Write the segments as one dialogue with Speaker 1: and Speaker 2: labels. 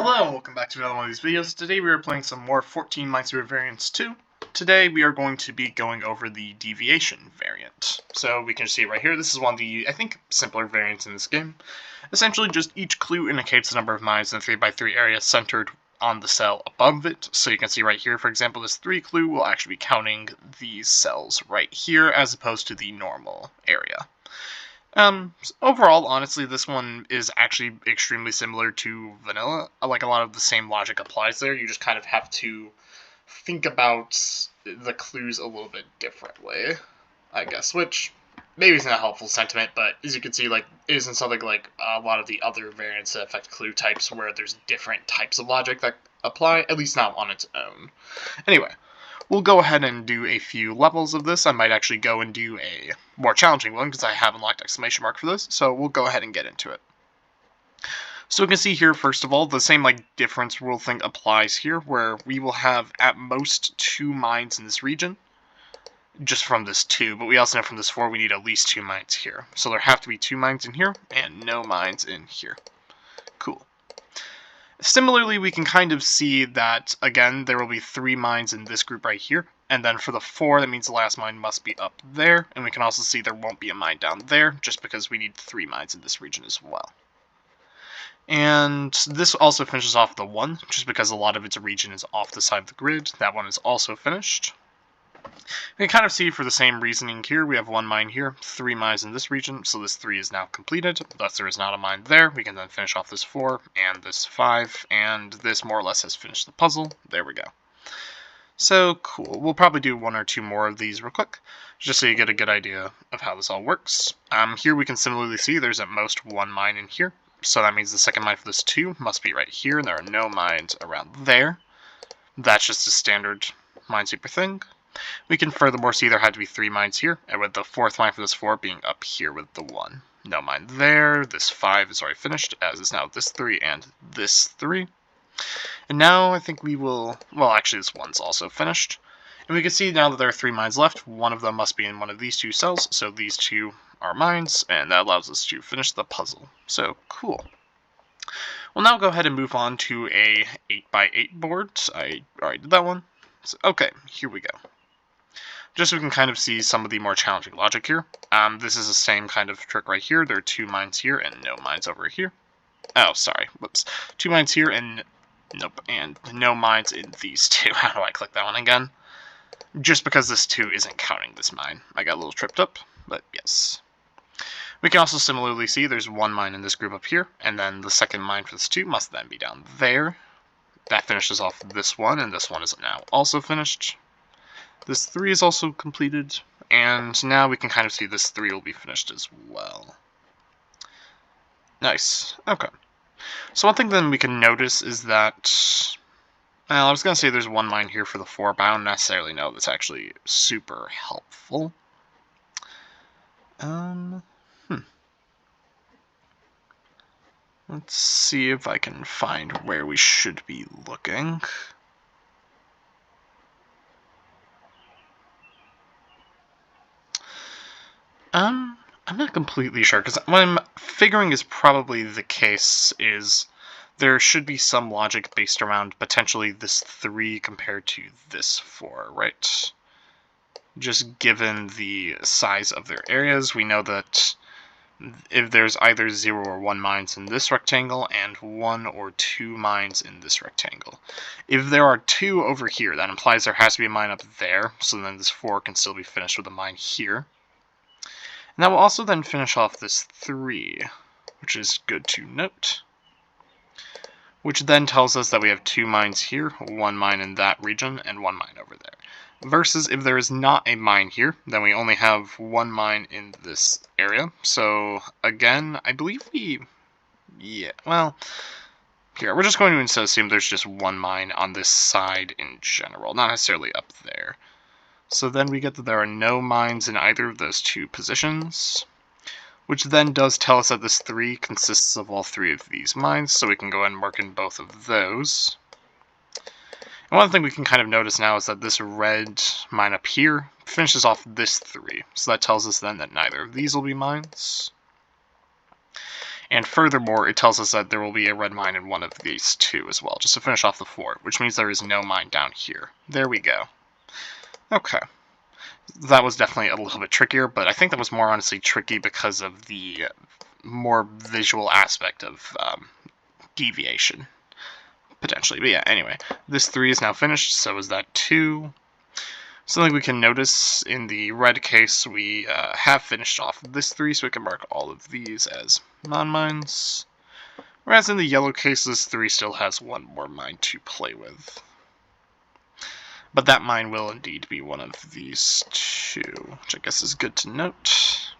Speaker 1: Hello and welcome back to another one of these videos. Today we are playing some more 14 Minesweeper variants 2. Today we are going to be going over the deviation variant. So we can see right here, this is one of the, I think, simpler variants in this game. Essentially just each clue indicates the number of mines in the 3x3 area centered on the cell above it. So you can see right here, for example, this 3 clue will actually be counting these cells right here as opposed to the normal area. Overall, honestly, this one is actually extremely similar to vanilla. Like, a lot of the same logic applies there. You just kind of have to think about the clues a little bit differently, I guess, which maybe isn't a helpful sentiment, but as you can see, like, it isn't something like a lot of the other variants that affect clue types where there's different types of logic that apply, at least not on its own. Anyway. We'll go ahead and do a few levels of this. I might actually go and do a more challenging one because I have unlocked exclamation mark for this, so we'll go ahead and get into it. So we can see here, first of all, the same difference rule thing applies here, where we will have at most 2 mines in this region, just from this 2, but we also know from this 4 we need at least 2 mines here. So there have to be 2 mines in here, and no mines in here. Cool. Similarly, we can kind of see that, again, there will be 3 mines in this group right here, and then for the 4, that means the last mine must be up there, and we can also see there won't be a mine down there, just because we need 3 mines in this region as well. And this also finishes off the 1, just because a lot of its region is off the side of the grid. That one is also finished. We can kind of see for the same reasoning here, we have 1 mine here, 3 mines in this region, so this 3 is now completed, thus there is not a mine there. We can then finish off this 4, and this 5, and this more or less has finished the puzzle. There we go. So, cool. We'll probably do 1 or 2 more of these real quick, just so you get a good idea of how this all works. Here we can similarly see there's at most 1 mine in here, so that means the second mine for this 2 must be right here, and there are no mines around there. That's just a standard Minesweeper thing. We can furthermore see there had to be 3 mines here, and with the 4th mine for this 4 being up here with the 1. No mine there, this 5 is already finished, as is now this 3 and this 3. And now I think we will, well actually this 1's also finished. And we can see now that there are 3 mines left, one of them must be in one of these 2 cells, so these 2 are mines, and that allows us to finish the puzzle. So, cool. We'll now go ahead and move on to a 8x8 board. I already did that one. So, okay, here we go. Just so we can kind of see some of the more challenging logic here. This is the same kind of trick right here. There are 2 mines here and no mines over here. Oh, sorry. Whoops. 2 mines here and nope, and no mines in these 2. How do I click that one again? Just because this 2 isn't counting this mine. I got a little tripped up, but yes. We can also similarly see there's 1 mine in this group up here, and then the second mine for this 2 must then be down there. That finishes off this one, and this one is now also finished. This 3 is also completed, and now we can kind of see this 3 will be finished as well. Nice. Okay. So one thing then we can notice is that, well, I was going to say there's 1 mine here for the 4, but I don't necessarily know that's actually super helpful. Let's see if I can find where we should be looking. I'm not completely sure, because what I'm figuring is probably the case is there should be some logic based around potentially this 3 compared to this 4, right? Just given the size of their areas, we know that if there's either 0 or 1 mines in this rectangle and 1 or 2 mines in this rectangle. If there are 2 over here, that implies there has to be a mine up there, so then this 4 can still be finished with a mine here. And that will also then finish off this 3, which is good to note. Which then tells us that we have 2 mines here, 1 mine in that region, and 1 mine over there. Versus if there is not a mine here, then we only have 1 mine in this area. So, again, I believe yeah, well, here, we're just going to instead assume there's just 1 mine on this side in general, not necessarily up there. So then we get that there are no mines in either of those 2 positions, which then does tell us that this 3 consists of all 3 of these mines, so we can go ahead and mark in both of those. And one thing we can kind of notice now is that this red mine up here finishes off this 3, so that tells us then that neither of these will be mines. And furthermore, it tells us that there will be a red mine in one of these two as well, just to finish off the 4, which means there is no mine down here. There we go. Okay. That was definitely a little bit trickier, but I think that was more honestly tricky because of the more visual aspect of deviation, potentially. But yeah, anyway, this 3 is now finished, so is that 2. Something we can notice in the red case, we have finished off this 3, so we can mark all of these as non-mines. Whereas in the yellow case, this 3 still has one more mine to play with. But that mine will indeed be one of these 2, which I guess is good to note.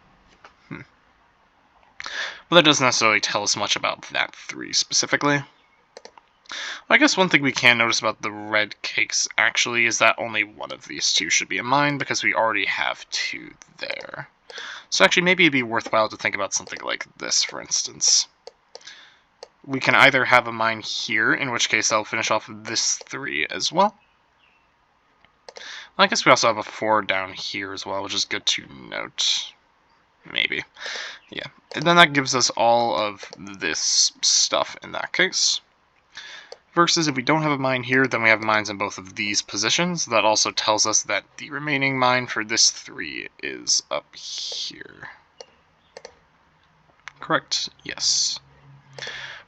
Speaker 1: But that doesn't necessarily tell us much about that 3 specifically. I guess one thing we can notice about the red cakes actually is that only one of these 2 should be a mine because we already have 2 there. So actually maybe it'd be worthwhile to think about something like this, for instance. We can either have a mine here, in which case I'll finish off this 3 as well. I guess we also have a 4 down here as well, which is good to note. Maybe. Yeah. And then that gives us all of this stuff in that case. Versus if we don't have a mine here, then we have mines in both of these positions. That also tells us that the remaining mine for this 3 is up here. Correct? Yes.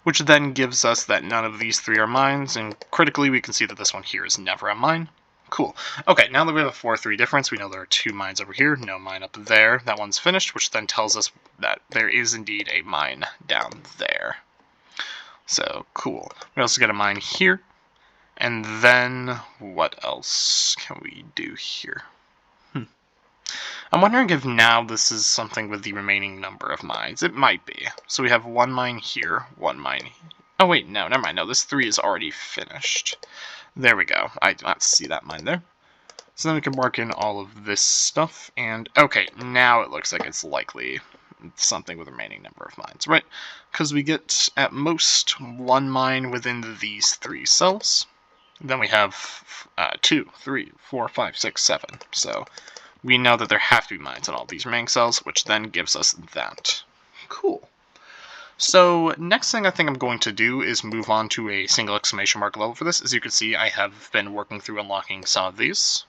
Speaker 1: Which then gives us that none of these 3 are mines, and critically we can see that this one here is never a mine. Cool. Okay, now that we have a 4-3 difference, we know there are 2 mines over here, no mine up there. That one's finished, which then tells us that there is indeed a mine down there. So, cool. We also get a mine here. And then, what else can we do here? I'm wondering if now this is something with the remaining number of mines. It might be. So we have 1 mine here, 1 mine here. Oh wait, no, never mind. No, this 3 is already finished. There we go. I do not see that mine there. So then we can mark in all of this stuff. And, okay, now it looks like it's likely something with the remaining number of mines, right? Because we get, at most, 1 mine within these 3 cells. Then we have 2, 3, 4, 5, 6, 7. So we know that there have to be mines in all these remaining cells, which then gives us that. Cool. So next thing I think I'm going to do is move on to a single exclamation mark level for this. As you can see, I have been working through unlocking some of these.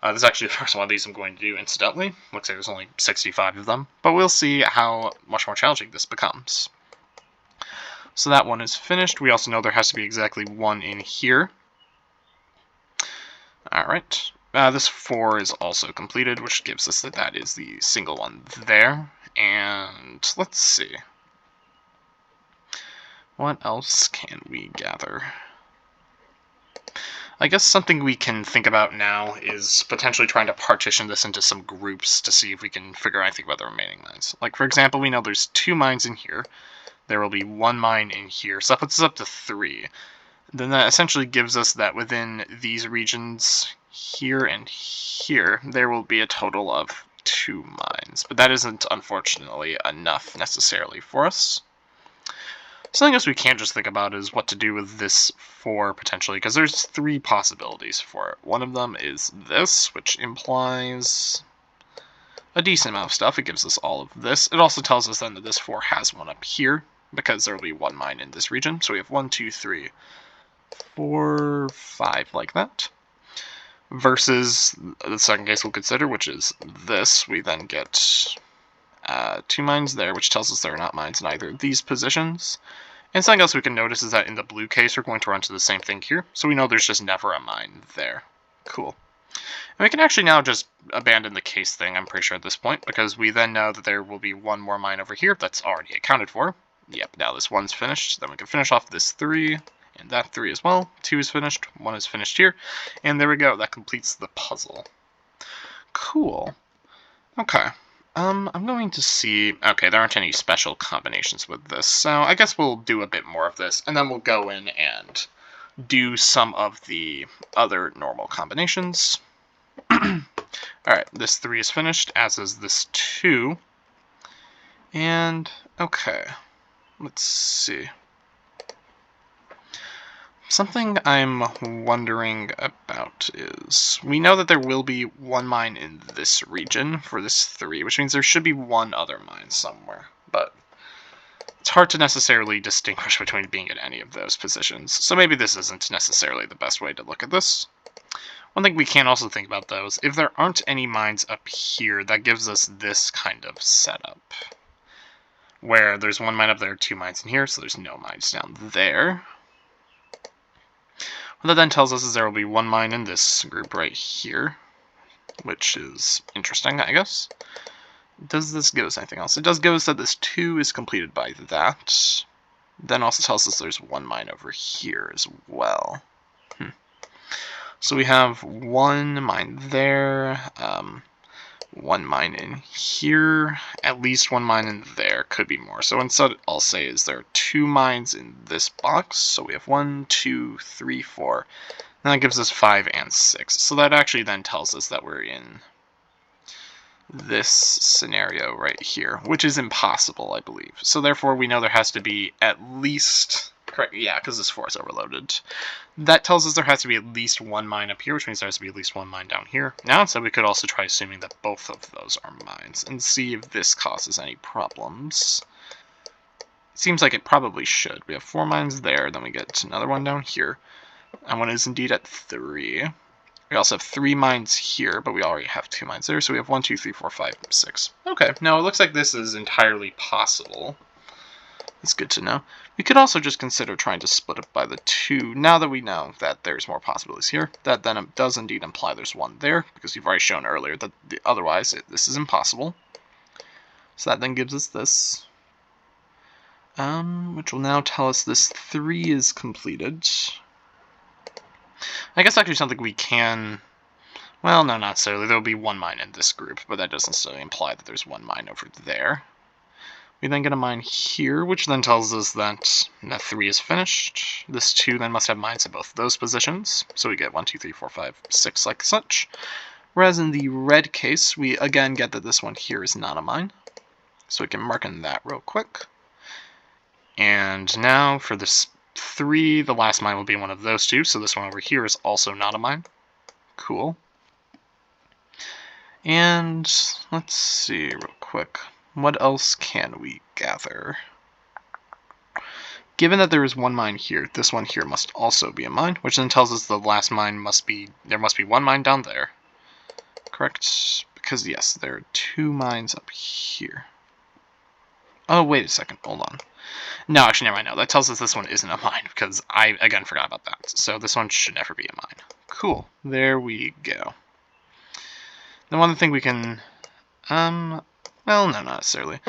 Speaker 1: This is actually the first one of these I'm going to do, incidentally. Looks like there's only 65 of them, but we'll see how much more challenging this becomes. So that one is finished. We also know there has to be exactly 1 in here. Alright. This 4 is also completed, which gives us that that is the single one there. And let's see. What else can we gather? I guess something we can think about now is potentially trying to partition this into some groups to see if we can figure out anything about the remaining mines. Like, for example, we know there's 2 mines in here. There will be 1 mine in here, so that puts us up to 3. Then that essentially gives us that within these regions, here and here, there will be a total of 2 mines. But that isn't, unfortunately, enough necessarily for us. Something else we can just think about is what to do with this 4, potentially, because there's 3 possibilities for it. One of them is this, which implies a decent amount of stuff. It gives us all of this. It also tells us then that this 4 has one up here, because there will be 1 mine in this region. So we have 1, 2, 3, 4, 5, like that. Versus the second case we'll consider, which is this. We then get 2 mines there, which tells us there are not mines in either of these positions. And something else we can notice is that in the blue case, we're going to run to the same thing here. So we know there's just never a mine there. Cool. And we can actually now just abandon the case thing, I'm pretty sure at this point, because we then know that there will be 1 more mine over here that's already accounted for. Yep, now this 1's finished. Then we can finish off this 3, and that 3 as well. 2 is finished, 1 is finished here. And there we go, that completes the puzzle. Cool. Okay. I'm going to see... Okay, there aren't any special combinations with this, so I guess we'll do a bit more of this, and then we'll go in and do some of the other normal combinations. Alright, this 3 is finished, as is this 2. And, okay, let's see. Something I'm wondering about is, we know that there will be 1 mine in this region for this 3, which means there should be 1 other mine somewhere. But it's hard to necessarily distinguish between being at any of those positions. So maybe this isn't necessarily the best way to look at this. One thing we can also think about, though, is if there aren't any mines up here, that gives us this kind of setup. Where there's one mine up there, 2 mines in here, so there's no mines down there. What that then tells us is there will be 1 mine in this group right here, which is interesting, I guess. Does this give us anything else? It does give us that this 2 is completed by that. Then also tells us there's 1 mine over here as well. So we have 1 mine there, 1 mine in here, at least 1 mine in there, could be more. So instead I'll say is there are 2 mines in this box. So we have 1, 2, 3, 4, and that gives us 5 and 6. So that actually then tells us that we're in this scenario right here, which is impossible, I believe. So therefore we know there has to be at least, correct, yeah, because this 4 is overloaded. That tells us there has to be at least 1 mine up here, which means there has to be at least 1 mine down here. Now instead we could also try assuming that both of those are mines and see if this causes any problems. It seems like it probably should. We have 4 mines there, then we get another one down here. And one is indeed at 3. We also have 3 mines here, but we already have 2 mines there, so we have 1, 2, 3, 4, 5, 6. Okay, now it looks like this is entirely possible. It's good to know. We could also just consider trying to split it by the 2, now that we know that there's more possibilities here. That then does indeed imply there's 1 there, because you've already shown earlier that otherwise this is impossible. So that then gives us this, which will now tell us this 3 is completed. I guess actually something we can, well, no, not necessarily. There will be 1 mine in this group, but that doesn't necessarily imply that there's 1 mine over there. We then get a mine here, which then tells us that 3 is finished. This 2 then must have mines in both those positions, so we get 1, 2, 3, 4, 5, 6 like such. Whereas in the red case, we again get that this one here is not a mine, so we can mark in that real quick. And now for this 3, the last mine will be one of those 2, so this one over here is also not a mine. Cool. And let's see real quick. What else can we gather? Given that there is 1 mine here, this one here must also be a mine, which then tells us the last mine must be, there must be 1 mine down there. Correct? Because yes, there are 2 mines up here. Oh, wait a second, hold on. No, actually, never mind. No, that tells us this one isn't a mine, because I, again, forgot about that. So this one should never be a mine. Cool. There we go. The one thing we can, well, no, not necessarily.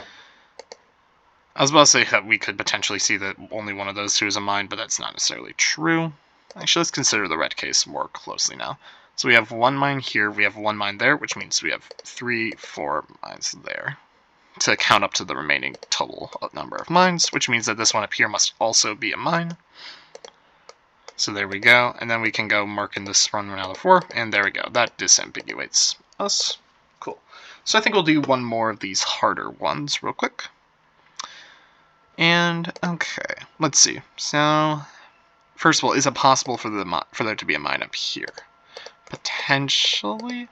Speaker 1: I was about to say that we could potentially see that only one of those 2 is a mine, but that's not necessarily true. Actually, let's consider the red case more closely now. So we have 1 mine here, we have 1 mine there, which means we have 3, 4 mines there to count up to the remaining total number of mines, which means that this one up here must also be a mine. So there we go, and then we can go mark in this one out of 4, and there we go. That disambiguates us. Cool. So I think we'll do one more of these harder ones real quick. And, okay, let's see. So, first of all, is it possible for there to be a mine up here? Potentially.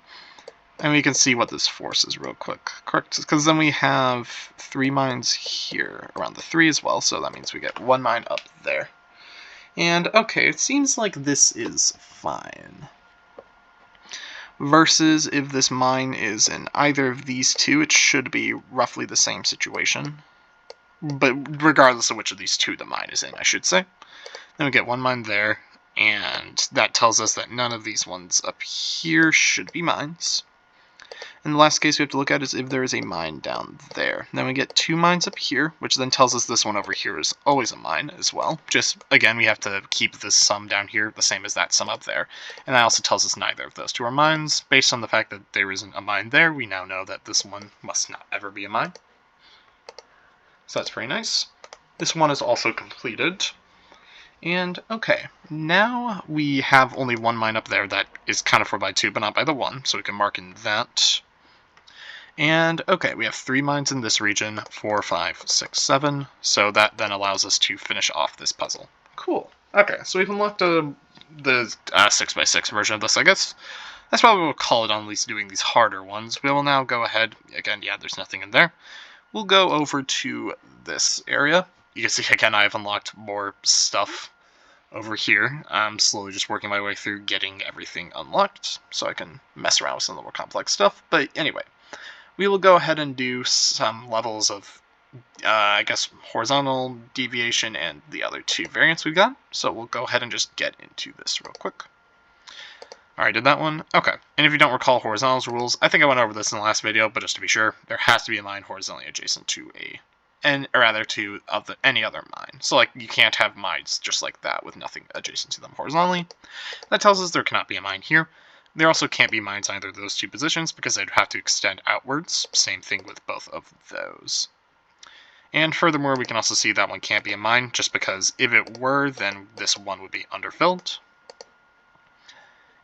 Speaker 1: And we can see what this force is real quick. Correct, because then we have 3 mines here around the 3 as well, so that means we get 1 mine up there. And, okay, it seems like this is fine. Versus if this mine is in either of these 2, it should be roughly the same situation. But regardless of which of these 2 the mine is in, I should say. Then we get 1 mine there, and that tells us that none of these ones up here should be mines. And the last case we have to look at is if there is a mine down there. Then we get 2 mines up here, which then tells us this one over here is always a mine as well. Just, again, we have to keep this sum down here the same as that sum up there. And that also tells us neither of those 2 are mines. Based on the fact that there isn't a mine there, we now know that this one must not ever be a mine. So that's pretty nice. This one is also completed. And, okay, now we have only 1 mine up there that is counted for by 2, but not by the 1, so we can mark in that. And, okay, we have 3 mines in this region, 4, 5, 6, 7, so that then allows us to finish off this puzzle. Cool. Okay, so we've unlocked the 6x6 version of this, I guess. That's why we'll call it on at least doing these harder ones. We will now go ahead, again, yeah, there's nothing in there. We'll go over to this area, you can see, again, I've unlocked more stuff over here. I'm slowly just working my way through getting everything unlocked, so I can mess around with some of the more complex stuff. But anyway, we will go ahead and do some levels of, I guess, horizontal deviation and the other two variants we've got. So we'll go ahead and just get into this real quick. Alright, did that one? Okay. And if you don't recall horizontals rules, I think I went over this in the last video, but just to be sure, there has to be a mine horizontally adjacent to any other mine. So, like, you can't have mines just like that with nothing adjacent to them horizontally. That tells us there cannot be a mine here. There also can't be mines either of those two positions because they'd have to extend outwards. Same thing with both of those. And furthermore, we can also see that one can't be a mine just because if it were, then this one would be underfilled.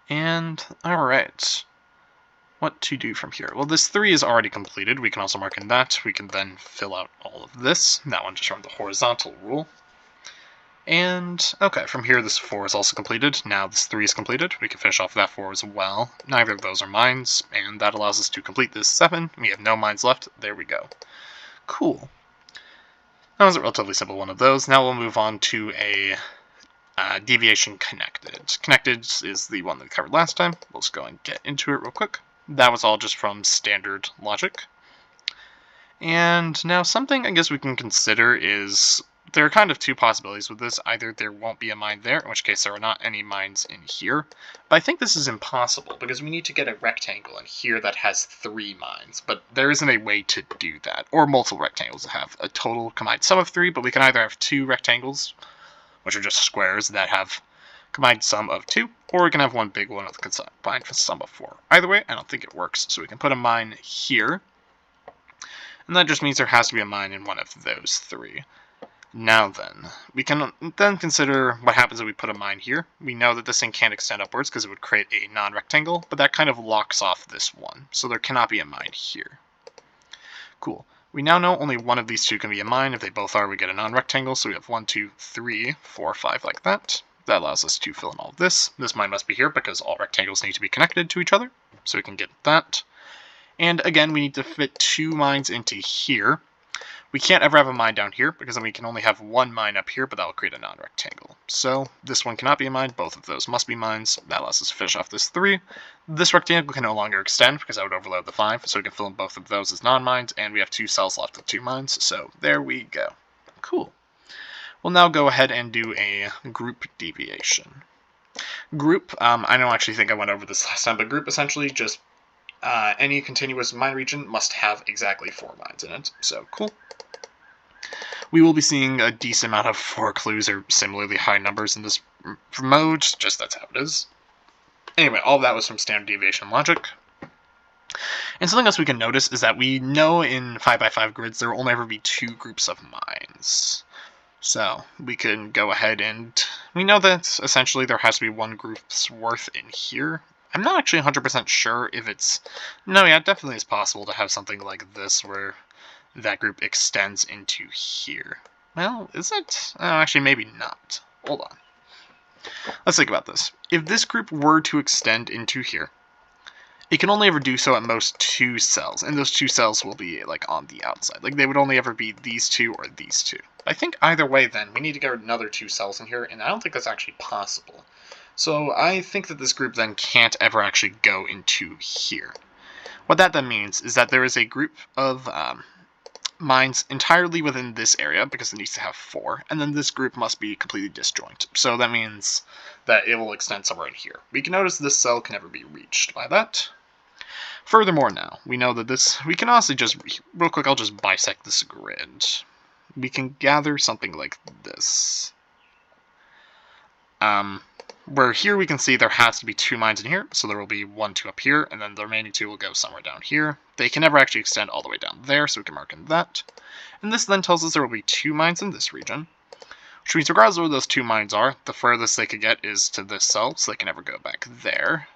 Speaker 1: And, alright, what to do from here? Well, this 3 is already completed. We can also mark in that. We can then fill out all of this. That one just from the horizontal rule. And, okay, from here this 4 is also completed. Now this 3 is completed. We can finish off that 4 as well. Neither of those are mines, and that allows us to complete this 7. We have no mines left. There we go. Cool. That was a relatively simple one of those. Now we'll move on to a deviation connected. Connected is the one that we covered last time. We'll just go and get into it real quick. That was all just from standard logic. And now something I guess we can consider is there are kind of two possibilities with this. Either there won't be a mine there, in which case there are not any mines in here. But I think this is impossible because we need to get a rectangle in here that has 3 mines. But there isn't a way to do that. Or multiple rectangles that have a total combined sum of 3, but we can either have 2 rectangles, which are just squares that have combined sum of 2, or we can have one big one with a combined sum of 4. Either way, I don't think it works, so we can put a mine here, and that just means there has to be a mine in one of those 3. Now then, we can then consider what happens if we put a mine here. We know that this thing can't extend upwards because it would create a non-rectangle, but that kind of locks off this one, so there cannot be a mine here. Cool. We now know only one of these two can be a mine. If they both are, we get a non-rectangle. So we have 1, 2, 3, 4, 5 like that. That allows us to fill in all of this. This mine must be here because all rectangles need to be connected to each other. So we can get that. And again, we need to fit 2 mines into here. We can't ever have a mine down here because then we can only have 1 mine up here, but that will create a non-rectangle. So this one cannot be a mine. Both of those must be mines. That allows us to finish off this 3. This rectangle can no longer extend because I would overload the 5, so we can fill in both of those as non-mines, and we have 2 cells left with 2 mines, so there we go. Cool. We'll now go ahead and do a group deviation. Group, I don't actually think I went over this last time, but group essentially just any continuous mine region must have exactly 4 mines in it, so cool. We will be seeing a decent amount of 4 clues or similarly high numbers in this mode, just that's how it is. Anyway, all of that was from standard deviation logic. And something else we can notice is that we know in 5x5 grids there will only ever be 2 groups of mines. So we can go ahead and we know that essentially there has to be 1 group's worth in here. I'm not actually 100% sure if it's... No, yeah, it definitely is possible to have something like this where that group extends into here. Well, is it? Oh, actually, maybe not. Hold on. Let's think about this. If this group were to extend into here, it can only ever do so at most 2 cells, and those 2 cells will be, like, on the outside. Like, they would only ever be these 2 or these 2. I think either way, then, we need to get another 2 cells in here, and I don't think that's actually possible. So I think that this group then can't ever actually go into here. What that then means is that there is a group of mines entirely within this area, because it needs to have 4, and then this group must be completely disjoint. So that means that it will extend somewhere in here. We can notice this cell can never be reached by that. Furthermore now, we know that this, we can honestly just, real quick, I'll just bisect this grid. We can gather something like this. Where here we can see there has to be 2 mines in here, so there will be 1, 2 up here, and then the remaining 2 will go somewhere down here. They can never actually extend all the way down there, so we can mark in that. And this then tells us there will be 2 mines in this region, which means regardless of where those 2 mines are, the furthest they could get is to this cell, so they can never go back there.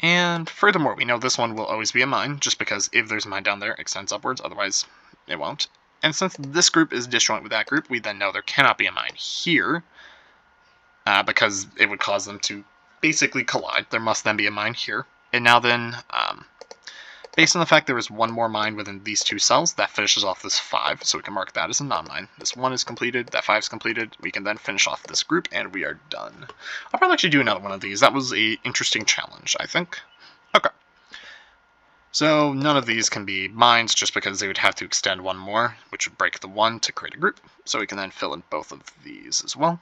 Speaker 1: And furthermore, we know this one will always be a mine, just because if there's a mine down there, it extends upwards, otherwise it won't. And since this group is disjoint with that group, we then know there cannot be a mine here, because it would cause them to basically collide. There must then be a mine here. And now then, Based on the fact there is one more mine within these two cells, that finishes off this 5, so we can mark that as a non-mine. This 1 is completed, that 5 is completed, we can then finish off this group, and we are done. I'll probably actually do another one of these. That was an interesting challenge, I think. Okay. So none of these can be mines just because they would have to extend one more, which would break the 1 to create a group. So we can then fill in both of these as well.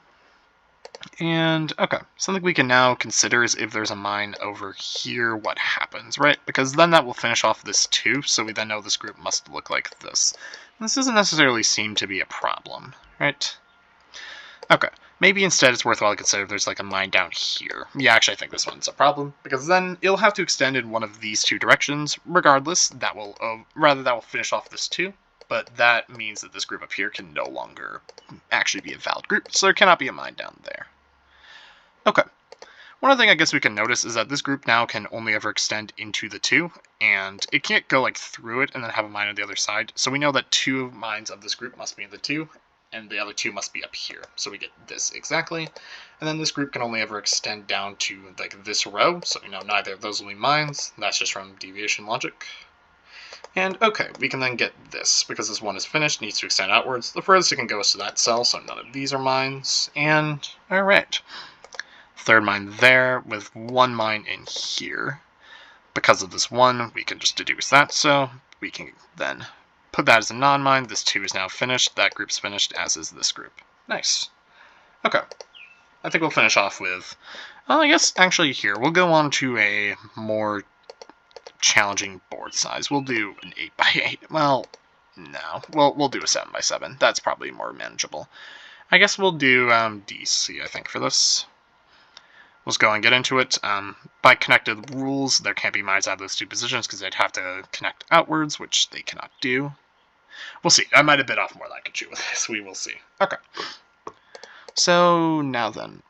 Speaker 1: And, okay, something we can now consider is if there's a mine over here, what happens, right? Because then that will finish off this 2, so we then know this group must look like this. And this doesn't necessarily seem to be a problem, right? Okay, maybe instead it's worthwhile to consider if there's like a mine down here. Yeah, actually I think this one's a problem, because then it'll have to extend in one of these two directions. Regardless, that will, that will finish off this 2. But that means that this group up here can no longer actually be a valid group, so there cannot be a mine down there. Okay. One other thing I guess we can notice is that this group now can only ever extend into the 2, and it can't go like through it and then have a mine on the other side. So we know that 2 mines of this group must be in the 2, and the other 2 must be up here. So we get this exactly. And then this group can only ever extend down to like this row, so we know neither of those will be mines. That's just from deviation logic. And okay, we can then get this, because this 1 is finished, needs to extend outwards. The furthest it can go is to that cell, so none of these are mines. And alright. Third mine there, with 1 mine in here. Because of this 1, we can just deduce that, so we can then put that as a non-mine. This 2 is now finished, that group's finished, as is this group. Nice. Okay. I think we'll finish off with, I guess, actually here, we'll go on to a more challenging board size. We'll do an 8x8. Well, no. We'll do a 7x7. That's probably more manageable. I guess we'll do DC, I think, for this. Let's go and get into it. By connected rules, there can't be mines out of those 2 positions because they'd have to connect outwards, which they cannot do. We'll see. I might have bit off more than I could chew with this. We will see. Okay. So, now then.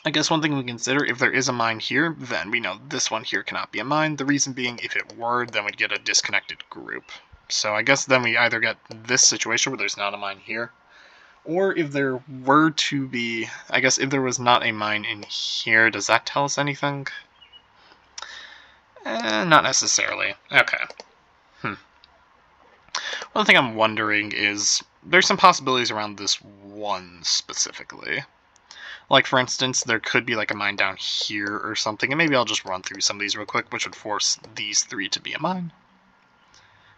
Speaker 1: I guess one thing we consider, if there is a mine here, then we know this one here cannot be a mine. The reason being, if it were, then we'd get a disconnected group. So I guess then we either get this situation where there's not a mine here, or if there were to be, I guess if there was not a mine in here, does that tell us anything? Not necessarily. Okay. One thing I'm wondering is, there's some possibilities around this 1 specifically. Like, for instance, there could be like a mine down here or something, and maybe I'll just run through some of these real quick, which would force these 3 to be a mine.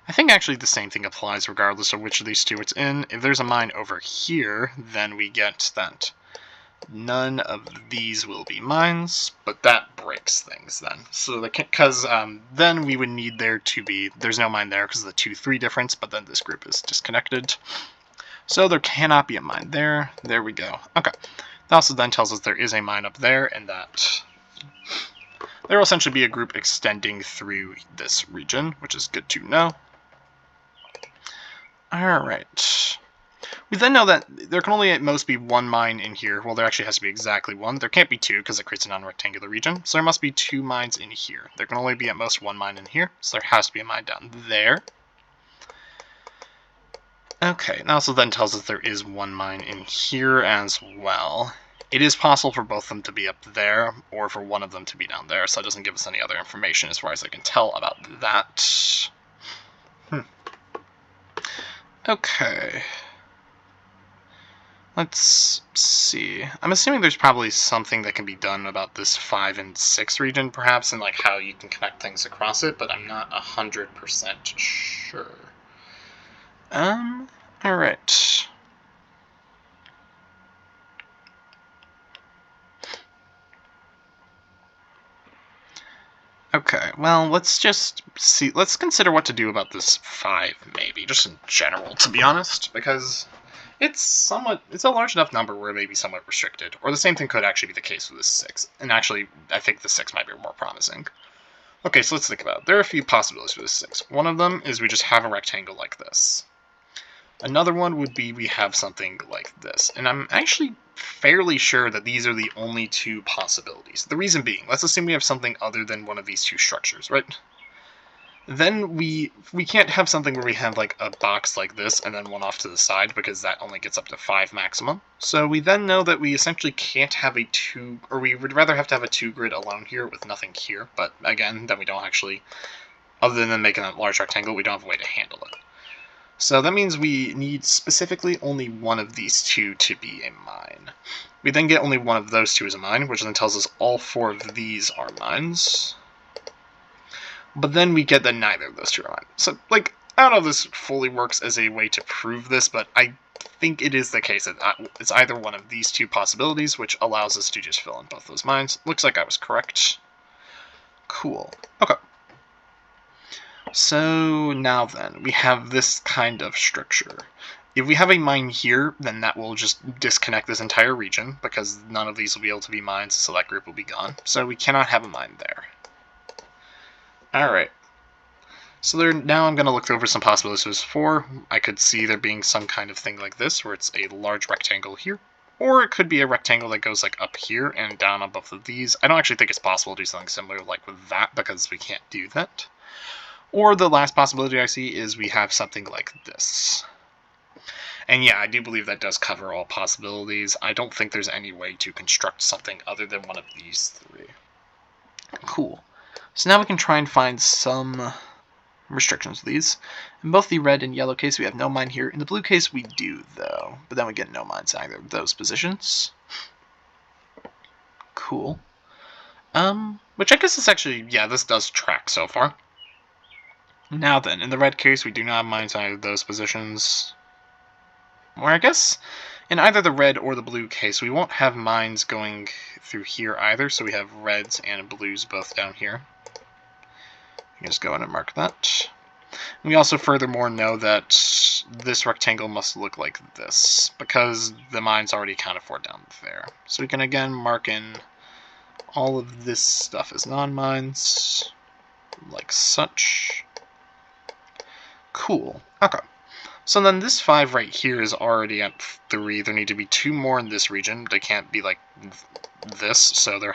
Speaker 1: I think actually the same thing applies regardless of which of these 2 it's in. If there's a mine over here, then we get that none of these will be mines, but that breaks things then. So because then we would need there to be, there's no mine there because of the 2-3 difference, but then this group is disconnected. So there cannot be a mine there. There we go. Okay. That also then tells us there is a mine up there, and that there will essentially be a group extending through this region, which is good to know. Alright. We then know that there can only at most be 1 mine in here. Well, there actually has to be exactly 1. There can't be 2 because it creates a non-rectangular region. So there must be 2 mines in here. There can only be at most 1 mine in here, so there has to be a mine down there. Okay, and also then tells us there is 1 mine in here as well. It is possible for both of them to be up there, or for one of them to be down there, so that doesn't give us any other information as far as I can tell about that. Okay. Let's see. I'm assuming there's probably something that can be done about this 5 and 6 region, perhaps, and like how you can connect things across it, but I'm not 100% sure. Alright. Okay, well, let's just see. Let's consider what to do about this 5, maybe, just in general, to be honest, because it's a large enough number where it may be somewhat restricted, or the same thing could actually be the case with this 6, and actually, I think the 6 might be more promising. Okay, so let's think about it. There are a few possibilities for this 6. One of them is we just have a rectangle like this. Another one would be we have something like this, and I'm actually fairly sure that these are the only 2 possibilities. The reason being, let's assume we have something other than one of these 2 structures, right? Then we can't have something where we have like a box like this and then one off to the side, because that only gets up to 5 maximum. So we then know that we essentially can't have a 2, or we would rather have to have a 2 grid alone here with nothing here, but again, then we don't actually other than making a large rectangle, we don't have a way to handle it. So that means we need specifically only one of these two to be a mine. We then get only one of those two as a mine, which then tells us all four of these are mines. But then we get that neither of those two are mines. So, like, I don't know if this fully works as a way to prove this, but I think it is the case that it's either one of these two possibilities, which allows us to just fill in both those mines. Looks like I was correct. Cool. Okay. So now then, we have this kind of structure. If we have a mine here, then that will just disconnect this entire region, because none of these will be able to be mines, so that group will be gone. So we cannot have a mine there. Alright. So now I'm going to look over some possibilities for. I could see there being some kind of thing like this, where it's a large rectangle here. Or it could be a rectangle that goes like up here and down on both of these. I don't actually think it's possible to do something similar like with that, because we can't do that. Or the last possibility I see is we have something like this. And yeah, I do believe that does cover all possibilities. I don't think there's any way to construct something other than one of these three. Cool. So now we can try and find some restrictions to these. In both the red and yellow case, we have no mine here. In the blue case, we do, though. But then we get no mines in either of those positions. Cool. Which I guess is actually, yeah, this does track so far. Now then, in the red case, we do not have mines in either of those positions. Or I guess, in either the red or the blue case, we won't have mines going through here either, so we have reds and blues both down here. You can just go ahead and mark that. We also furthermore know that this rectangle must look like this, because the mine's already accounted for down there. So we can again mark in all of this stuff as non-mines, like such. Cool. Okay. So then this 5 right here is already at 3. There need to be 2 more in this region. They can't be like this, so they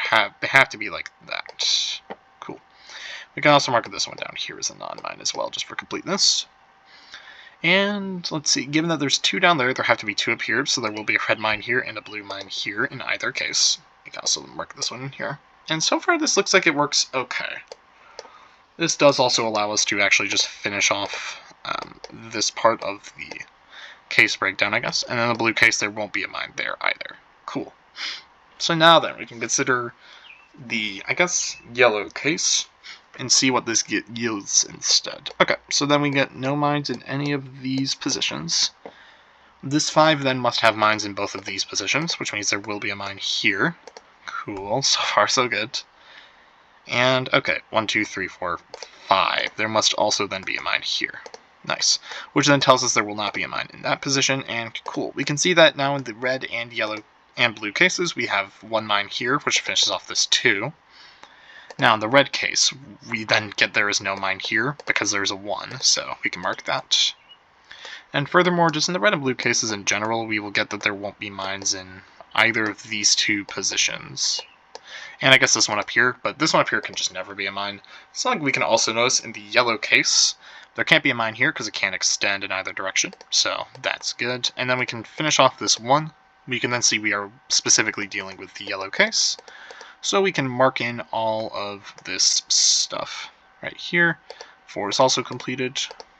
Speaker 1: have to be like that. Cool. We can also mark this one down here as a non-mine as well, just for completeness. And let's see, given that there's 2 down there, there have to be 2 up here, so there will be a red mine here and a blue mine here in either case. We can also mark this one in here. And so far this looks like it works okay. This does also allow us to actually just finish off this part of the case breakdown, I guess. And in the blue case, there won't be a mine there either. Cool. So now then, we can consider the, I guess, yellow case and see what this yields instead. Okay, so then we get no mines in any of these positions. This 5 then must have mines in both of these positions, which means there will be a mine here. Cool, so far so good. And, okay, 1, 2, 3, 4, 5. There must also then be a mine here. Nice. Which then tells us there will not be a mine in that position, and cool. We can see that now in the red and yellow and blue cases, we have 1 mine here, which finishes off this 2. Now in the red case, we then get there is no mine here, because there's a 1, so we can mark that. And furthermore, just in the red and blue cases in general, we will get that there won't be mines in either of these 2 positions. And I guess this one up here, but this one up here can just never be a mine. Something we can also notice in the yellow case, there can't be a mine here because it can't extend in either direction, so that's good. And then we can finish off this 1. We can then see we are specifically dealing with the yellow case. So we can mark in all of this stuff right here. 4 is also completed.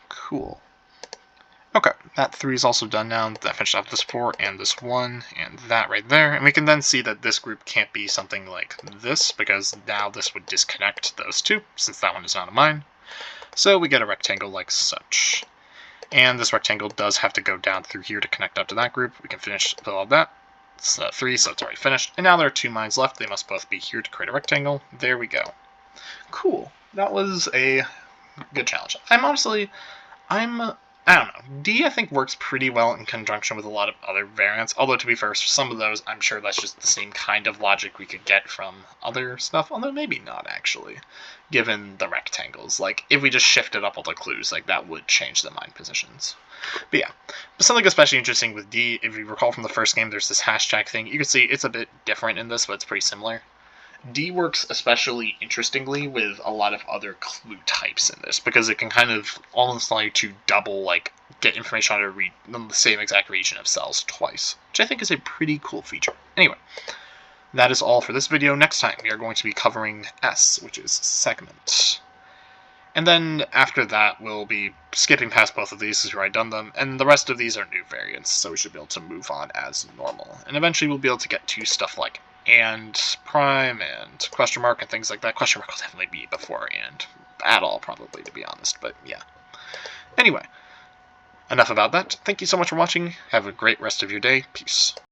Speaker 1: Cool. Okay, that 3 is also done now. That finished off this 4 and this 1 and that right there. And we can then see that this group can't be something like this, because now this would disconnect those 2, since that one is not a mine. So we get a rectangle like such. And this rectangle does have to go down through here to connect up to that group. We can finish all of that. It's 3, so it's already finished. And now there are 2 mines left. They must both be here to create a rectangle. There we go. Cool. That was a good challenge. I don't know. D, I think, works pretty well in conjunction with a lot of other variants. Although, to be fair, some of those, I'm sure that's just the same kind of logic we could get from other stuff. Although, maybe not, actually, given the rectangles. Like, if we just shifted up all the clues, like, that would change the mine positions. But yeah. But something especially interesting with D, if you recall from the first game, there's this hashtag thing. You can see it's a bit different in this, but it's pretty similar. D works especially interestingly with a lot of other clue types in this, because it can kind of almost allow you to double, like, get information on the same exact region of cells twice, which I think is a pretty cool feature. Anyway, that is all for this video. Next time we are going to be covering S, which is segment. And then after that, we'll be skipping past both of these because we've already done them, and the rest of these are new variants, so we should be able to move on as normal. And eventually we'll be able to get to stuff like and prime and question mark and things like that. Question mark will definitely be before and at all, probably, to be honest, but yeah. Anyway, enough about that. Thank you so much for watching. Have a great rest of your day. Peace.